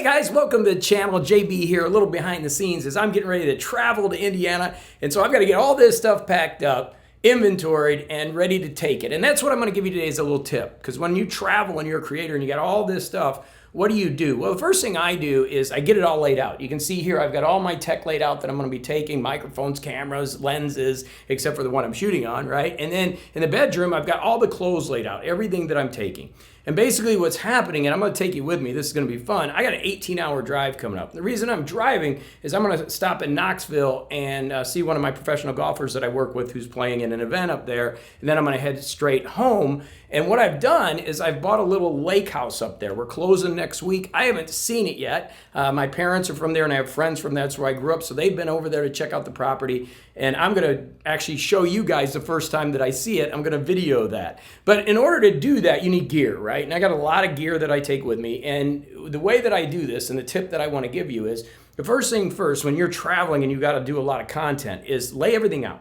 guys, welcome to the channel. JB here, a little behind the scenes as I'm getting ready to travel to Indiana. And so I've got to get all this stuff packed up, inventoried, and ready to take it. And that's what I'm going to give you today as a little tip. Because when you travel and you're a creator and you got all this stuff, what do you do? Well, the first thing I do is I get it all laid out. You can see here I've got all my tech laid out that I'm going to be taking, microphones, cameras, lenses, except for the one I'm shooting on, right? And then in the bedroom, I've got all the clothes laid out, everything that I'm taking. And basically what's happening, and I'm going to take you with me, this is going to be fun, I got an 18-hour drive coming up. The reason I'm driving is I'm going to stop in Knoxville and see one of my professional golfers that I work with who's playing in an event up there, and then I'm going to head straight home. And what I've done is I've bought a little lake house up there. We're closing next week. I haven't seen it yet. My parents are from there and I have friends from there. That's where I grew up, so they've been over there to check out the property. And I'm going to actually show you guys the first time that I see it. I'm going to video that. But in order to do that, you need gear, right? And I got a lot of gear that I take with me. And the way that I do this and the tip that I want to give you is the first thing first, when you're traveling and you got to do a lot of content, is lay everything out.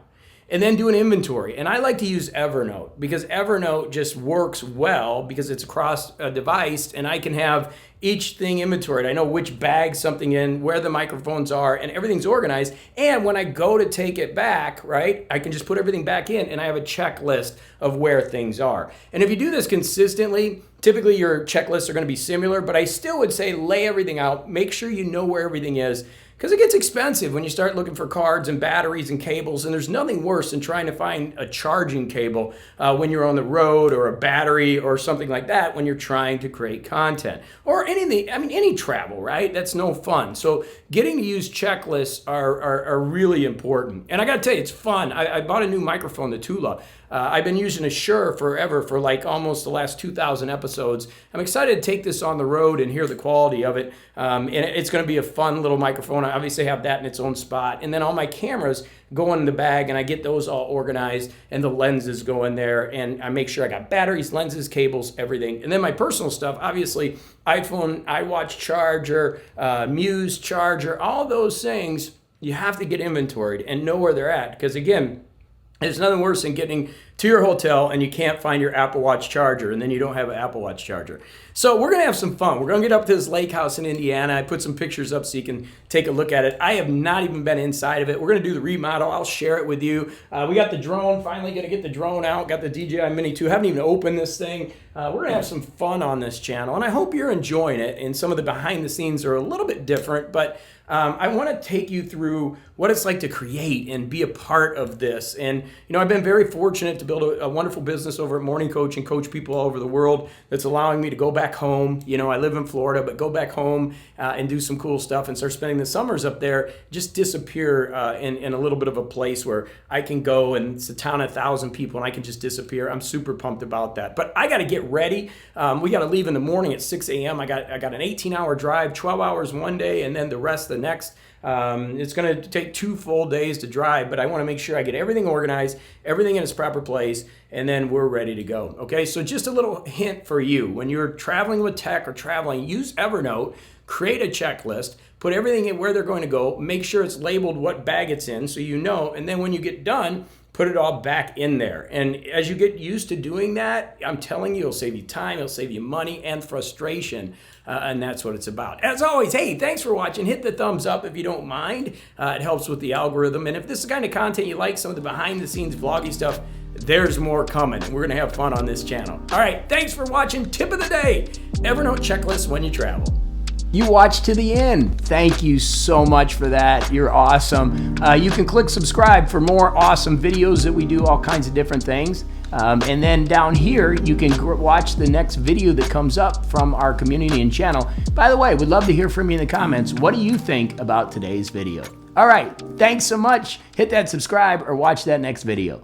And then do an inventory. And I like to use Evernote because Evernote just works well because it's across a device and I can have each thing inventoried. I know which bag something in, where the microphones are, and everything's organized. And when I go to take it back, right, I can just put everything back in and I have a checklist of where things are. And if you do this consistently, typically your checklists are going to be similar, but I still would say lay everything out, make sure you know where everything is. Because it gets expensive when you start looking for cards and batteries and cables, and there's nothing worse than trying to find a charging cable when you're on the road, or a battery or something like that when you're trying to create content. Or anything, I mean, any travel, right? That's no fun. So getting to use checklists are really important. And I got to tell you, it's fun. I bought a new microphone, the Tula. I've been using a Shure forever for like almost the last 2,000 episodes. I'm excited to take this on the road and hear the quality of it. And it's going to be a fun little microphone. I obviously have that in its own spot. And then all my cameras go in the bag and I get those all organized and the lenses go in there. And I make sure I got batteries, lenses, cables, everything. And then my personal stuff, obviously iPhone, iWatch charger, Muse charger, all those things, you have to get inventoried and know where they're at. Because again, there's nothing worse than getting to your hotel and you can't find your Apple Watch charger and then you don't have an Apple Watch charger. So we're going to have some fun. We're going to get up to this lake house in Indiana. I put some pictures up so you can take a look at it. I have not even been inside of it. We're going to do the remodel. I'll share it with you. We got the drone. Finally going to get the drone out. Got the DJI Mini 2. Haven't even opened this thing. We're going to have some fun on this channel and I hope you're enjoying it. And some of the behind the scenes are a little bit different, but I want to take you through what it's like to create and be a part of this. And, you know, I've been very fortunate to build a wonderful business over at Morning Coach and coach people all over the world that's allowing me to go back home. You know, I live in Florida, but go back home and do some cool stuff and start spending the summers up there, just disappear in a little bit of a place where I can go and it's a town of 1,000 people and I can just disappear. I'm super pumped about that. But I got to get ready. We got to leave in the morning at 6 a.m. I got an 18-hour drive, 12 hours one day, and then the rest the next. It's going to take 2 full days to drive, but I want to make sure I get everything organized, everything in its proper place, and then we're ready to go. Okay, so just a little hint for you. When you're traveling with tech or traveling, use Evernote, create a checklist, put everything in where they're going to go, make sure it's labeled what bag it's in so you know, and then when you get done, put it all back in there. And as you get used to doing that, I'm telling you, it'll save you time, it'll save you money and frustration. And that's what it's about. As always, hey, thanks for watching. Hit the thumbs up if you don't mind. It helps with the algorithm. And if this is the kind of content you like, some of the behind the scenes vloggy stuff, there's more coming. We're gonna have fun on this channel. All right, thanks for watching. Tip of the day, Evernote checklist when you travel. You watched to the end. Thank you so much for that. You're awesome. You can click subscribe for more awesome videos that we do, all kinds of different things. And then down here, you can watch the next video that comes up from our community and channel. By the way, we'd love to hear from you in the comments. What do you think about today's video? All right, thanks so much. Hit that subscribe or watch that next video.